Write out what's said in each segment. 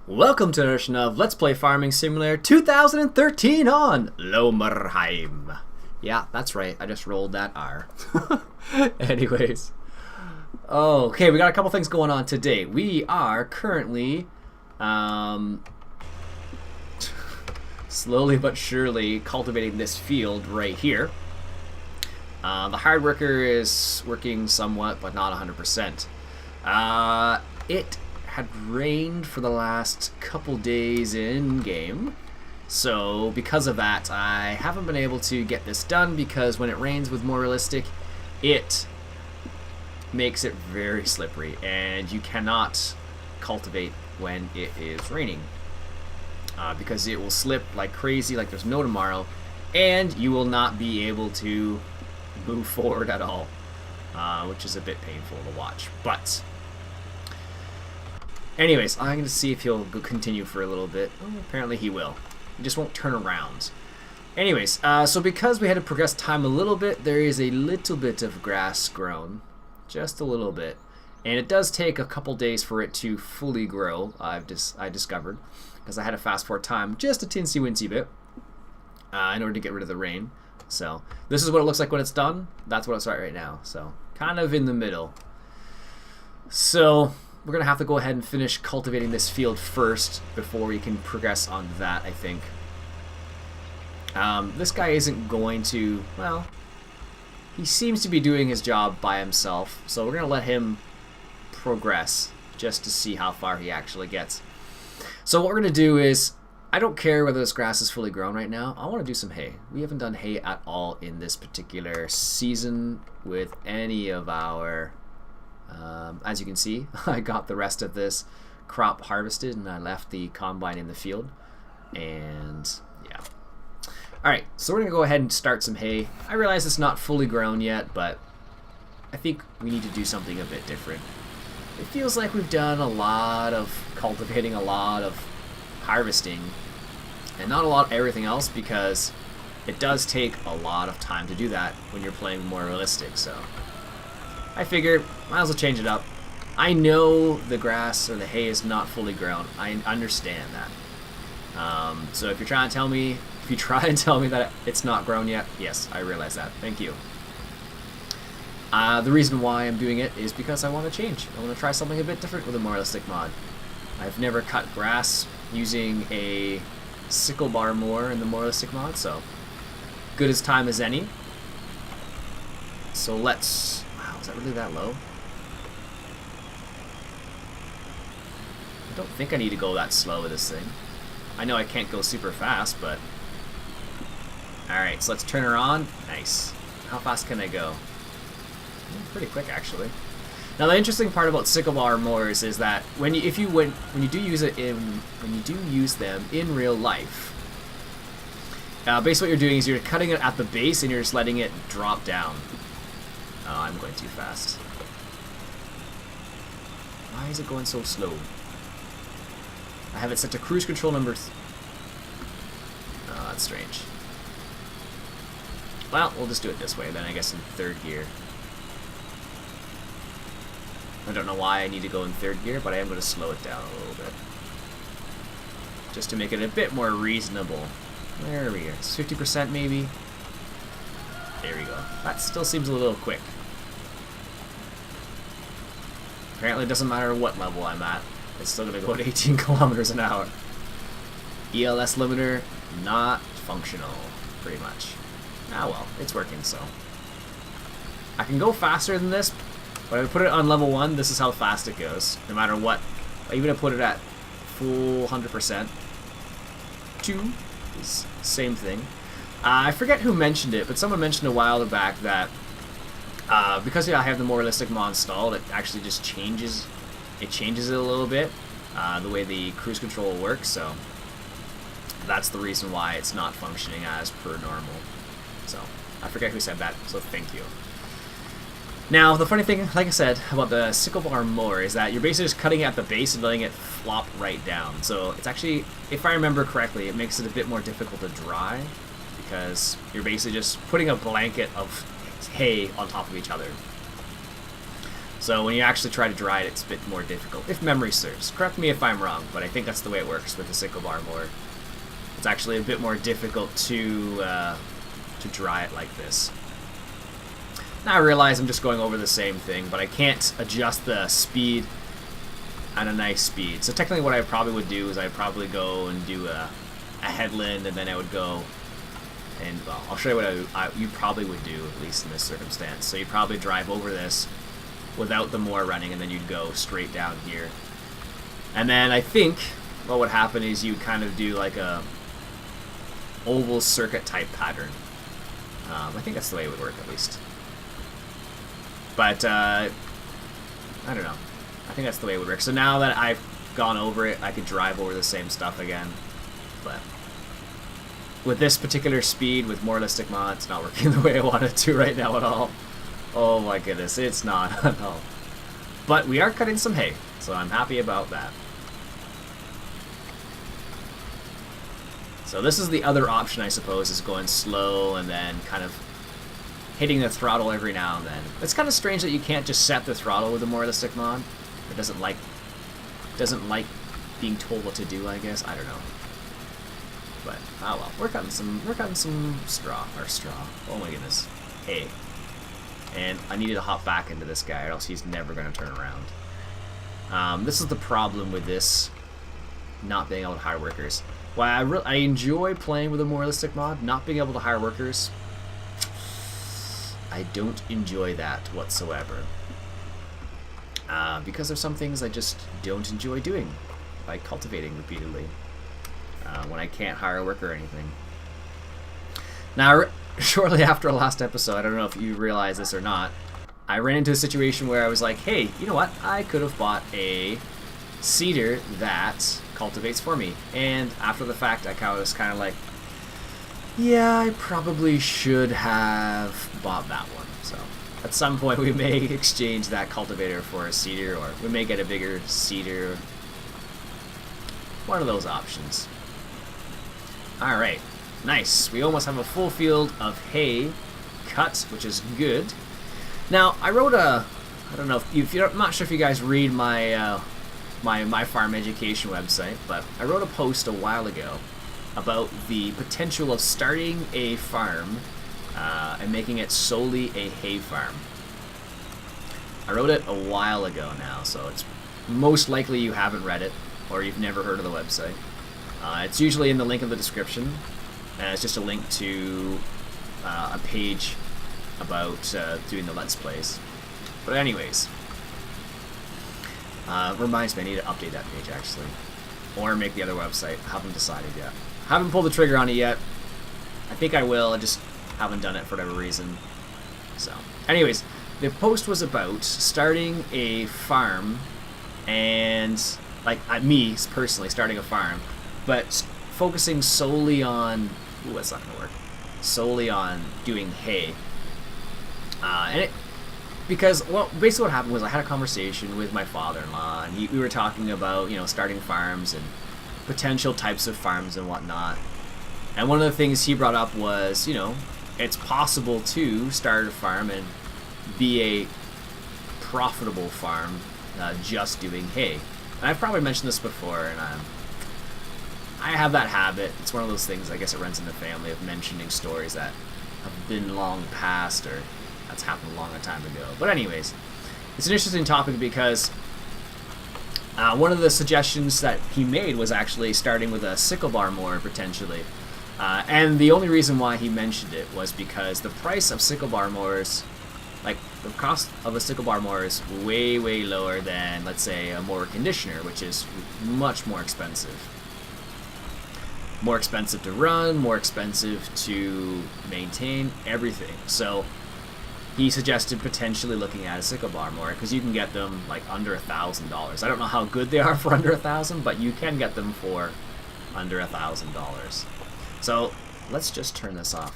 Welcome to an edition of Let's Play Farming Simulator 2013 on Lomerheim. Yeah, that's right. I just rolled that R. Anyways. Okay, we got a couple things going on today. We are currently slowly but surely cultivating this field right here. The hard worker is working somewhat, but not 100%. It had rained for the last couple days in game, so because of that I haven't been able to get this done, because when it rains with more realistic, it makes it very slippery and you cannot cultivate when it is raining, because it will slip like crazy, like there's no tomorrow, and you will not be able to move forward at all, which is a bit painful to watch. But anyways, I'm going to see if he'll continue for a little bit. Oh, apparently he will. He just won't turn around. Anyways, so because we had to progress time a little bit, there is a little bit of grass grown. Just a little bit. And it does take a couple days for it to fully grow, I discovered. Because I had to fast forward time just a teensy-wincy bit in order to get rid of the rain. So this is what it looks like when it's done. That's what it's at right now. So kind of in the middle. So we're going to have to go ahead and finish cultivating this field first before we can progress on that, I think. This guy isn't going to, well, he seems to be doing his job by himself, so we're going to let him progress just to see how far he actually gets. So what we're going to do is, I don't care whether this grass is fully grown right now. I want to do some hay. We haven't done hay at all in this particular season with any of our... as you can see, I got the rest of this crop harvested and I left the combine in the field. And yeah. Alright, so we're going to go ahead and start some hay. I realize it's not fully grown yet, but I think we need to do something a bit different. It feels like we've done a lot of cultivating, a lot of harvesting, and not a lot of everything else, because it does take a lot of time to do that when you're playing more realistic. So I figure might as well change it up. I know the grass or the hay is not fully grown. I understand that. So if you're trying to tell me, if you try and tell me that it's not grown yet, yes, I realize that. Thank you. The reason why I'm doing it is because I want to change. I want to try something a bit different with a more realistic mod. I've never cut grass using a sickle bar mower in the more realistic mod, so good as time as any. So let's... Wow, is that really that low? I don't think I need to go that slow with this thing. I know I can't go super fast, but... Alright, so let's turn her on. Nice. How fast can I go? Pretty quick, actually. Now, the interesting part about sickle bar mowers is that when you do use them in real life, basically what you're doing is you're cutting it at the base and you're just letting it drop down. Oh, I'm going too fast. Why is it going so slow? I have it set to cruise control number... Oh, that's strange. Well, we'll just do it this way then, I guess, in third gear. I don't know why I need to go in third gear, but I am going to slow it down a little bit, just to make it a bit more reasonable. There we go. It's 50% maybe. There we go. That still seems a little quick. Apparently it doesn't matter what level I'm at. It's still going to go at 18 kilometers an hour. ELS limiter not functional, pretty much. Ah well, it's working, so. I can go faster than this, but if I put it on level 1, this is how fast it goes, no matter what. Even if I put it at full 100%. 2 is same thing. I forget who mentioned it, but someone mentioned a while back that because I have the more realistic mod installed, it actually just changes. It changes it a little bit, the way the cruise control works. So that's the reason why it's not functioning as per normal. So I forget who said that. So thank you. Now, the funny thing, like I said, about the sickle bar mower is that you're basically just cutting it at the base and letting it flop right down. So it's actually, if I remember correctly, it makes it a bit more difficult to dry, because you're basically just putting a blanket of hay on top of each other. So when you actually try to dry it, it's a bit more difficult, if memory serves. Correct me if I'm wrong, but I think that's the way it works with the sickle bar mower. It's actually a bit more difficult to dry it like this. Now I realize I'm just going over the same thing, but I can't adjust the speed at a nice speed. So technically what I probably would do is I'd probably go and do a headland, and then I would go and, well, I'll show you what you probably would do, at least in this circumstance. So you'd probably drive over this without the mower running, and then you'd go straight down here. And then I think what would happen is you'd kind of do like a oval circuit type pattern. I think that's the way it would work, at least. But I don't know. I think that's the way it would work. So now that I've gone over it, I could drive over the same stuff again. But with this particular speed, with more realistic mod, it's not working the way I want it to right now at all. Oh my goodness, it's not at all. But we are cutting some hay, so I'm happy about that. So this is the other option, I suppose, is going slow and then kind of hitting the throttle every now and then. It's kind of strange that you can't just set the throttle with a more realistic mod. It doesn't like being told what to do, I guess. I don't know. But oh well, we're cutting some straw. Oh my goodness, hay. And I needed to hop back into this guy, or else he's never going to turn around. This is the problem with this not being able to hire workers. While I enjoy playing with a more realistic mod, not being able to hire workers, I don't enjoy that whatsoever. Because there's some things I just don't enjoy doing, like cultivating repeatedly, when I can't hire a worker or anything. Now, shortly after the last episode, I don't know if you realize this or not, I ran into a situation where I was like, hey, you know what? I could have bought a seeder that cultivates for me. And after the fact, I was kind of like, yeah, I probably should have bought that one. So at some point we may exchange that cultivator for a seeder, or we may get a bigger seeder. One of those options. Alright, nice. We almost have a full field of hay cut, which is good. Now, I wrote a, I don't know if I'm not sure if you guys read my my farm education website, but I wrote a post a while ago about the potential of starting a farm and making it solely a hay farm. I wrote it a while ago now, so it's most likely you haven't read it or you've never heard of the website. It's usually in the link in the description, and it's just a link to a page about doing the Let's Plays. But anyways, reminds me I need to update that page actually, or make the other website. I haven't decided yet. Haven't pulled the trigger on it yet. I think I will. I just haven't done it for whatever reason. So, anyways, the post was about starting a farm, and like me personally starting a farm, but focusing solely on. Ooh, that's not gonna work. Solely on doing hay. Because, well, basically what happened was I had a conversation with my father-in-law, and we were talking about, starting farms and potential types of farms and whatnot. And one of the things he brought up was, it's possible to start a farm and be a profitable farm just doing hay. And I've probably mentioned this before, and I have that habit. It's one of those things, I guess it runs in the family, of mentioning stories that have been long past, or that's happened a long time ago. But anyways, it's an interesting topic because one of the suggestions that he made was actually starting with a sickle bar mower potentially. And the only reason why he mentioned it was because the price of sickle bar mowers, like the cost of a sickle bar mower, is way, way lower than, let's say, a mower conditioner, which is much more expensive. More expensive to run, more expensive to maintain, everything. So he suggested potentially looking at a sickle bar mower, because you can get them like under $1,000. I don't know how good they are for under $1,000, but you can get them for under $1,000. So let's just turn this off,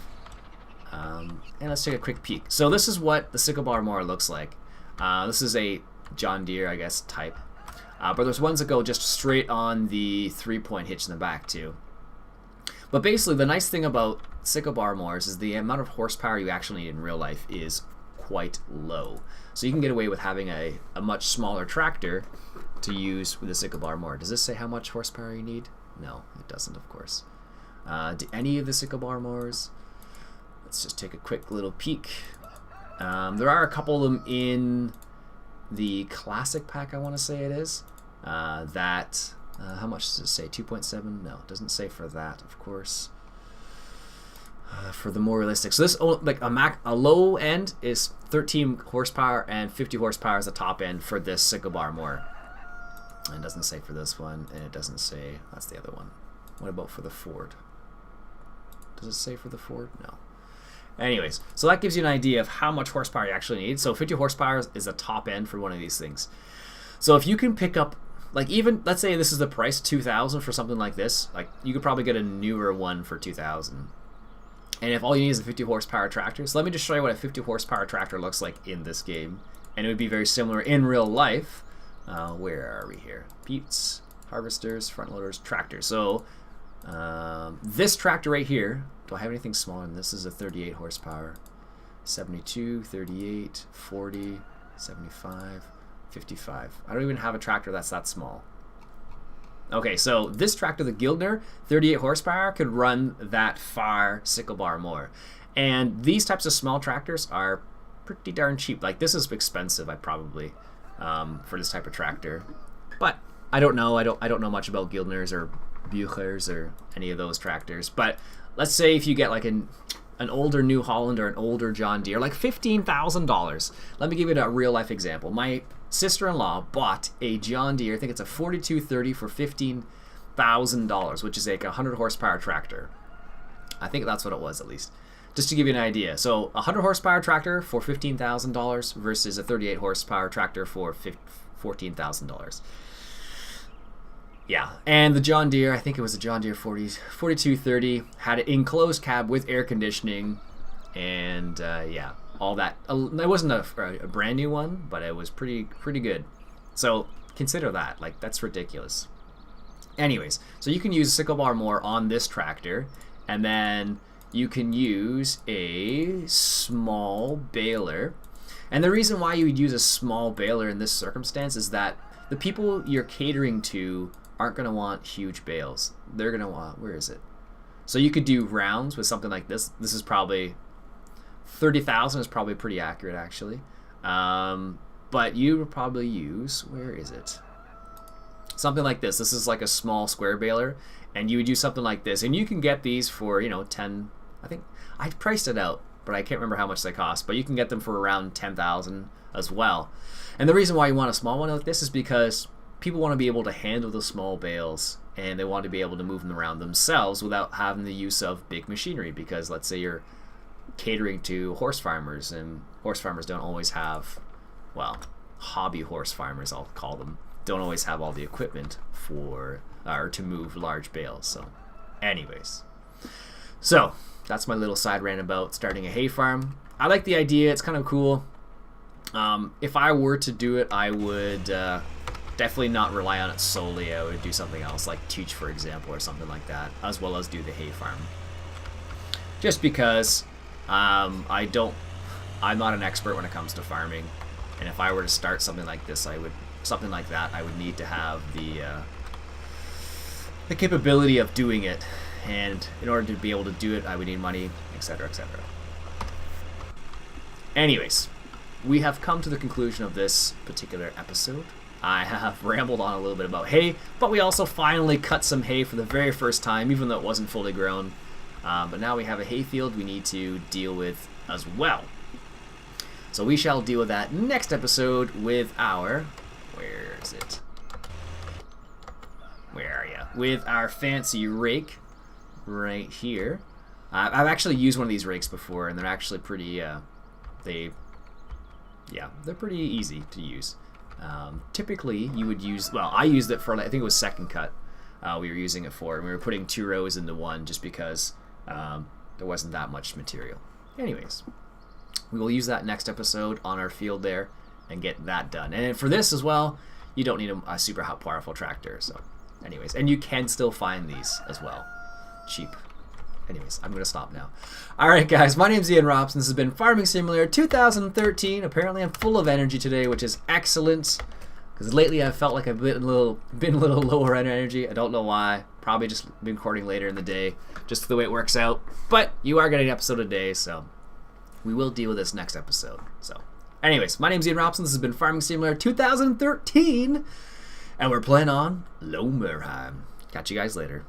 and let's take a quick peek. So this is what the sickle bar mower looks like. This is a John Deere, I guess, type, but there's ones that go just straight on the 3-point hitch in the back too. But basically, the nice thing about sickle bar mowers is the amount of horsepower you actually need in real life is quite low. So you can get away with having a much smaller tractor to use with a sickle bar mower. Does this say how much horsepower you need? No, it doesn't, of course. Do any of the sickle bar mowers? Let's just take a quick little peek. There are a couple of them in the classic pack, I want to say it is. How much does it say? 2.7? No, it doesn't say for that, of course. For the more realistic, so this like a low end is 13 horsepower and 50 horsepower is the top end for this sickle bar mower. And it doesn't say for this one, and it doesn't say, that's the other one. What about for the Ford? Does it say for the Ford? No. Anyways, so that gives you an idea of how much horsepower you actually need. So 50 horsepower is the top end for one of these things. So if you can pick up, like even, let's say this is the price, 2,000 for something like this, like you could probably get a newer one for 2,000. And if all you need is a 50 horsepower tractor, so let me just show you what a 50 horsepower tractor looks like in this game. And it would be very similar in real life. Where are we here? Buttes, harvesters, front loaders, tractors. So this tractor right here, do I have anything smaller than this? This is a 38 horsepower. 72, 38, 40, 75, 55. I don't even have a tractor that's that small. Okay, so this tractor, the Gildner, 38 horsepower, could run that far sickle bar mower. And these types of small tractors are pretty darn cheap. Like this is expensive, I probably, for this type of tractor. But I don't know. I don't know much about Gildners or Buchers or any of those tractors. But let's say if you get like an older New Holland or an older John Deere, like $15,000. Let me give you a real life example. My sister-in-law bought a John Deere, I think it's a 4230 for $15,000, which is like a 100 horsepower tractor. I think that's what it was, at least. Just to give you an idea. So a 100 horsepower tractor for $15,000 versus a 38 horsepower tractor for $14,000. Yeah, and the John Deere, I think it was a John Deere 4230, had an enclosed cab with air conditioning, and yeah, all that. It wasn't a brand new one, but it was pretty good. So consider that. Like, that's ridiculous. Anyways, so you can use a sickle bar mower on this tractor, and then you can use a small baler. And the reason why you would use a small baler in this circumstance is that the people you're catering to aren't going to want huge bales. They're going to want, where is it? So you could do rounds with something like this. This is probably 30,000 is probably pretty accurate, actually. But you would probably use, where is it? Something like this. This is like a small square baler, and you would use something like this, and you can get these for 10. I think I priced it out, but I can't remember how much they cost. But you can get them for around 10,000 as well. And the reason why you want a small one like this is because people want to be able to handle the small bales, and they want to be able to move them around themselves without having the use of big machinery. Because let's say you're catering to horse farmers, and horse farmers don't always have, well, hobby horse farmers, I'll call them, don't always have all the equipment for or to move large bales. So anyways, so that's my little side rant about starting a hay farm. I like the idea. It's kind of cool. If I were to do it, I would definitely not rely on it solely. I would do something else, like teach, for example, or something like that, as well as do the hay farm. Just because I'm not an expert when it comes to farming, and if I were to start something like this, I would need to have the capability of doing it, and in order to be able to do it, I would need money, etc., etc. Anyways, we have come to the conclusion of this particular episode. I have rambled on a little bit about hay, but we also finally cut some hay for the very first time, even though it wasn't fully grown. But now we have a hay field we need to deal with as well. So we shall deal with that next episode with our... Where is it? Where are you? With our fancy rake right here. I've actually used one of these rakes before, and they're actually pretty... they're pretty easy to use. Typically, you would use... Well, I used it for, I think it was second cut. We were using it for, and we were putting 2 rows into one just because there wasn't that much material. Anyways, we will use that next episode on our field there and get that done. And for this as well, you don't need a super powerful tractor. So, anyways, and you can still find these as well, cheap. Anyways, I'm going to stop now. Alright guys, my name's Ian Robson. This has been Farming Simulator 2013. Apparently I'm full of energy today, which is excellent. Because lately I've felt like I've been a little lower on energy. I don't know why. Probably just been recording later in the day. Just the way it works out. But you are getting an episode a day, so we will deal with this next episode. So, anyways, my name's Ian Robson. This has been Farming Simulator 2013. And we're playing on Lomerheim. Catch you guys later.